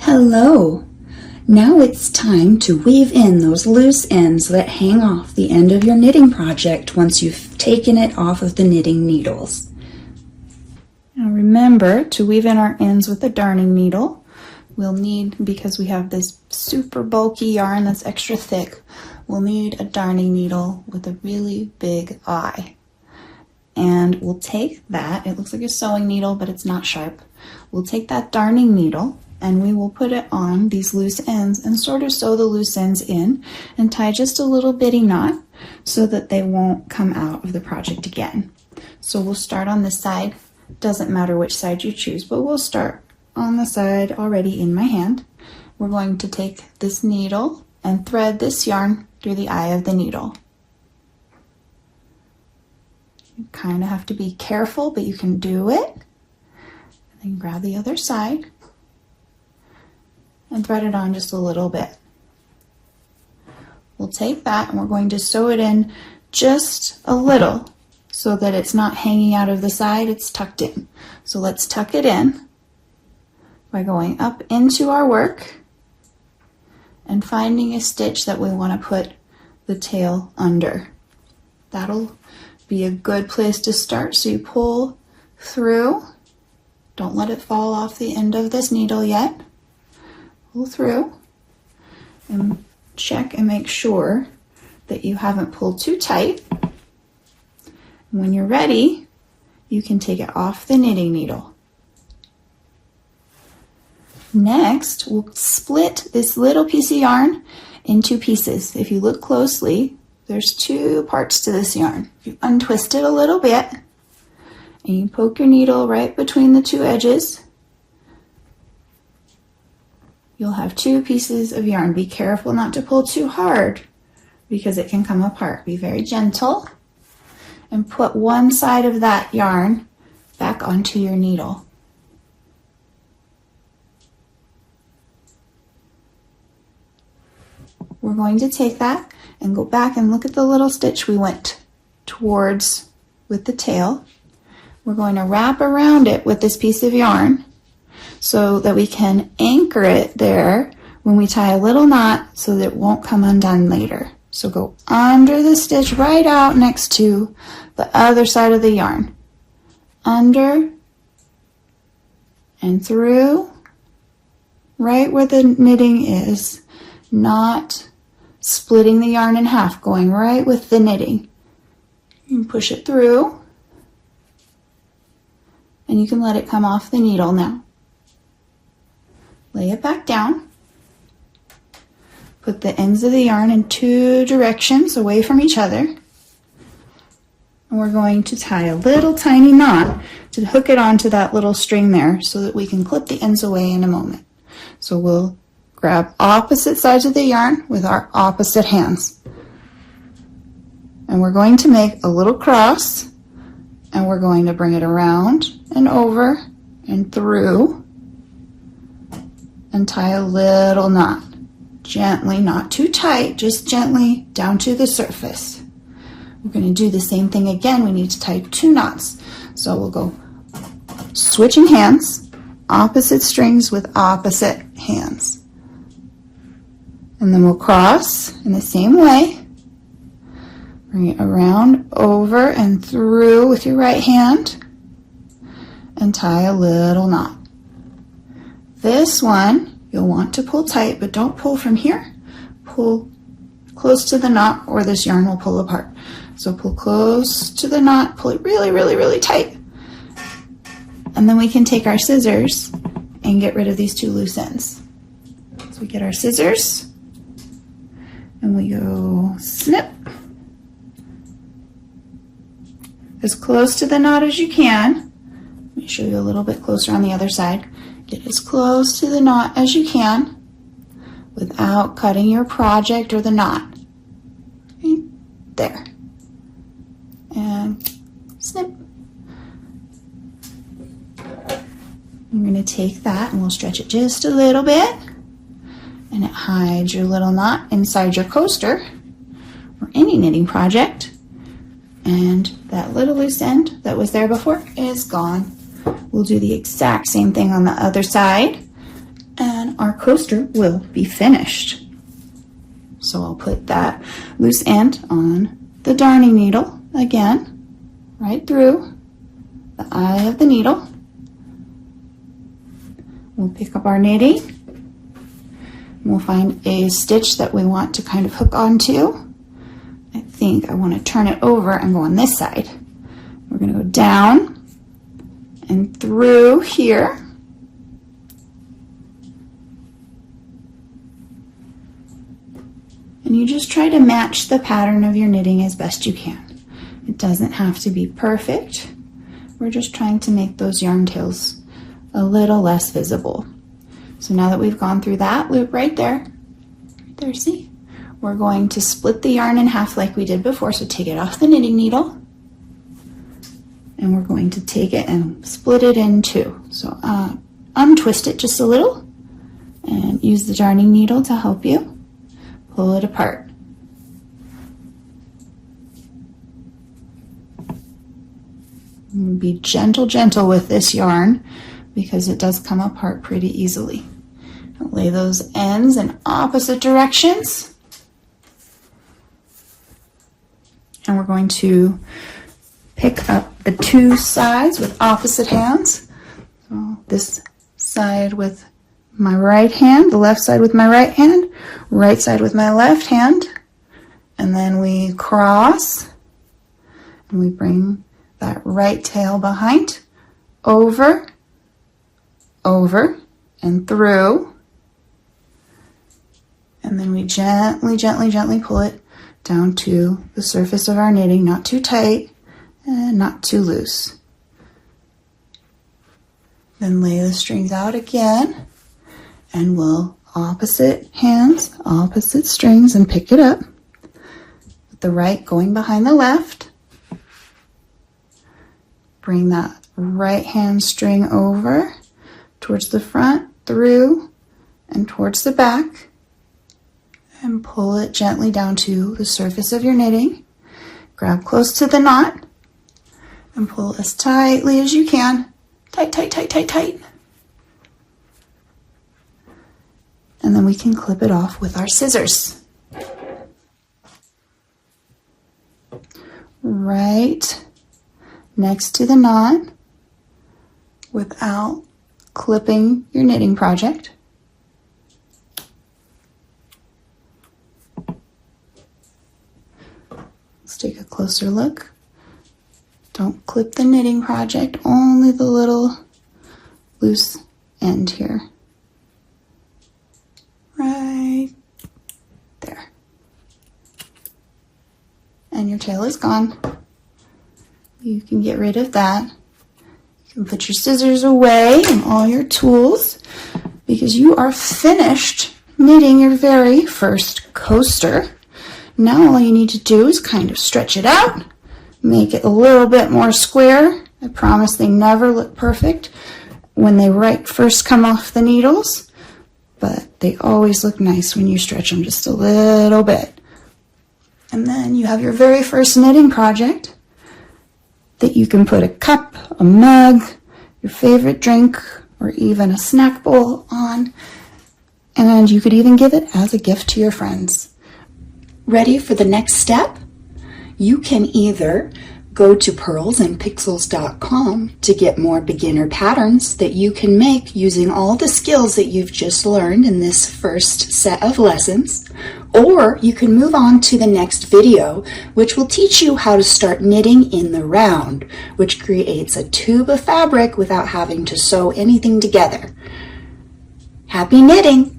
Hello! Now it's time to weave in those loose ends that hang off the end of your knitting project once you've taken it off of the knitting needles. Now remember to weave in our ends with a darning needle. We'll need, because we have this super bulky yarn that's extra thick, we'll need a darning needle with a really big eye. And we'll take that, it looks like a sewing needle, but it's not sharp. We'll take that darning needle and we will put it on these loose ends and sort of sew the loose ends in and tie just a little bitty knot so that they won't come out of the project again. So we'll start on this side. Doesn't matter which side you choose, but we'll start on the side already in my hand. We're going to take this needle and thread this yarn through the eye of the needle. You kind of have to be careful, but you can do it. And then grab the other side and thread it on just a little bit. We'll take that and we're going to sew it in just a little so that it's not hanging out of the side, it's tucked in. So let's tuck it in by going up into our work and finding a stitch that we want to put the tail under. That'll be a good place to start. So you pull through, don't let it fall off the end of this needle yet. Pull through and check and make sure that you haven't pulled too tight. When you're ready, you can take it off the knitting needle. Next, we'll split this little piece of yarn in two pieces. If you look closely, there's two parts to this yarn. If you untwist it a little bit and you poke your needle right between the two edges, you'll have two pieces of yarn. Be careful not to pull too hard because it can come apart. Be very gentle and put one side of that yarn back onto your needle. We're going to take that and go back and look at the little stitch we went towards with the tail. We're going to wrap around it with this piece of yarn so that we can anchor it there when we tie a little knot so that it won't come undone later. So go under the stitch right out next to the other side of the yarn. Under and through, right where the knitting is, not splitting the yarn in half, going right with the knitting. You can push it through and you can let it come off the needle now. Lay it back down. Put the ends of the yarn in two directions away from each other. And we're going to tie a little tiny knot to hook it onto that little string there so that we can clip the ends away in a moment. So we'll grab opposite sides of the yarn with our opposite hands. And we're going to make a little cross and we're going to bring it around and over and through and tie a little knot. Gently, not too tight, just gently down to the surface. We're going to do the same thing again. We need to tie two knots. So we'll go switching hands, opposite strings with opposite hands. And then we'll cross in the same way. Bring it around, over, and through with your right hand and tie a little knot. This one you'll want to pull tight, but don't pull from here. Pull close to the knot or this yarn will pull apart. So pull close to the knot, pull it really, really, really tight. And then we can take our scissors and get rid of these two loose ends. So we get our scissors and we go snip. As close to the knot as you can. Let me show you a little bit closer on the other side. Get as close to the knot as you can without cutting your project or the knot. Okay, there. And snip. I'm going to take that and we'll stretch it just a little bit. And it hides your little knot inside your coaster or any knitting project. And that little loose end that was there before is gone. We'll do the exact same thing on the other side. And our coaster will be finished. So I'll put that loose end on the darning needle again, right through the eye of the needle. We'll pick up our knitting. We'll find a stitch that we want to kind of hook onto. I think I want to turn it over and go on this side. We're going to go down and through here. And you just try to match the pattern of your knitting as best you can. It doesn't have to be perfect. We're just trying to make those yarn tails a little less visible. So now that we've gone through that loop right there, see? We're going to split the yarn in half like we did before. So take it off the knitting needle, and we're going to take it and split it in two. So untwist it just a little and use the darning needle to help you pull it apart. And be gentle with this yarn because it does come apart pretty easily. I'll lay those ends in opposite directions. And we're going to pick up the two sides with opposite hands. So this side with my right hand, the left side with my right hand, right side with my left hand, and then we cross and we bring that right tail behind, over, and through, and then we gently pull it down to the surface of our knitting, not too tight and not too loose. Then lay the strings out again, and we'll opposite hands, opposite strings, and pick it up with the right going behind the left. Bring that right hand string over towards the front, through, and towards the back, and pull it gently down to the surface of your knitting. Grab close to the knot and pull as tightly as you can. Tight. And then we can clip it off with our scissors. Right next to the knot without clipping your knitting project. Let's take a closer look. Don't clip the knitting project, only the little loose end here. Right there. And your tail is gone. You can get rid of that. You can put your scissors away and all your tools because you are finished knitting your very first coaster. Now all you need to do is kind of stretch it out, make it a little bit more square. I promise they never look perfect when they first come off the needles, but they always look nice when you stretch them just a little bit. And then you have your very first knitting project that you can put a cup, a mug, your favorite drink, or even a snack bowl on, and you could even give it as a gift to your friends. Ready for the next step? You can either go to pearlsandpixels.com to get more beginner patterns that you can make using all the skills that you've just learned in this first set of lessons, or you can move on to the next video, which will teach you how to start knitting in the round, which creates a tube of fabric without having to sew anything together. Happy knitting!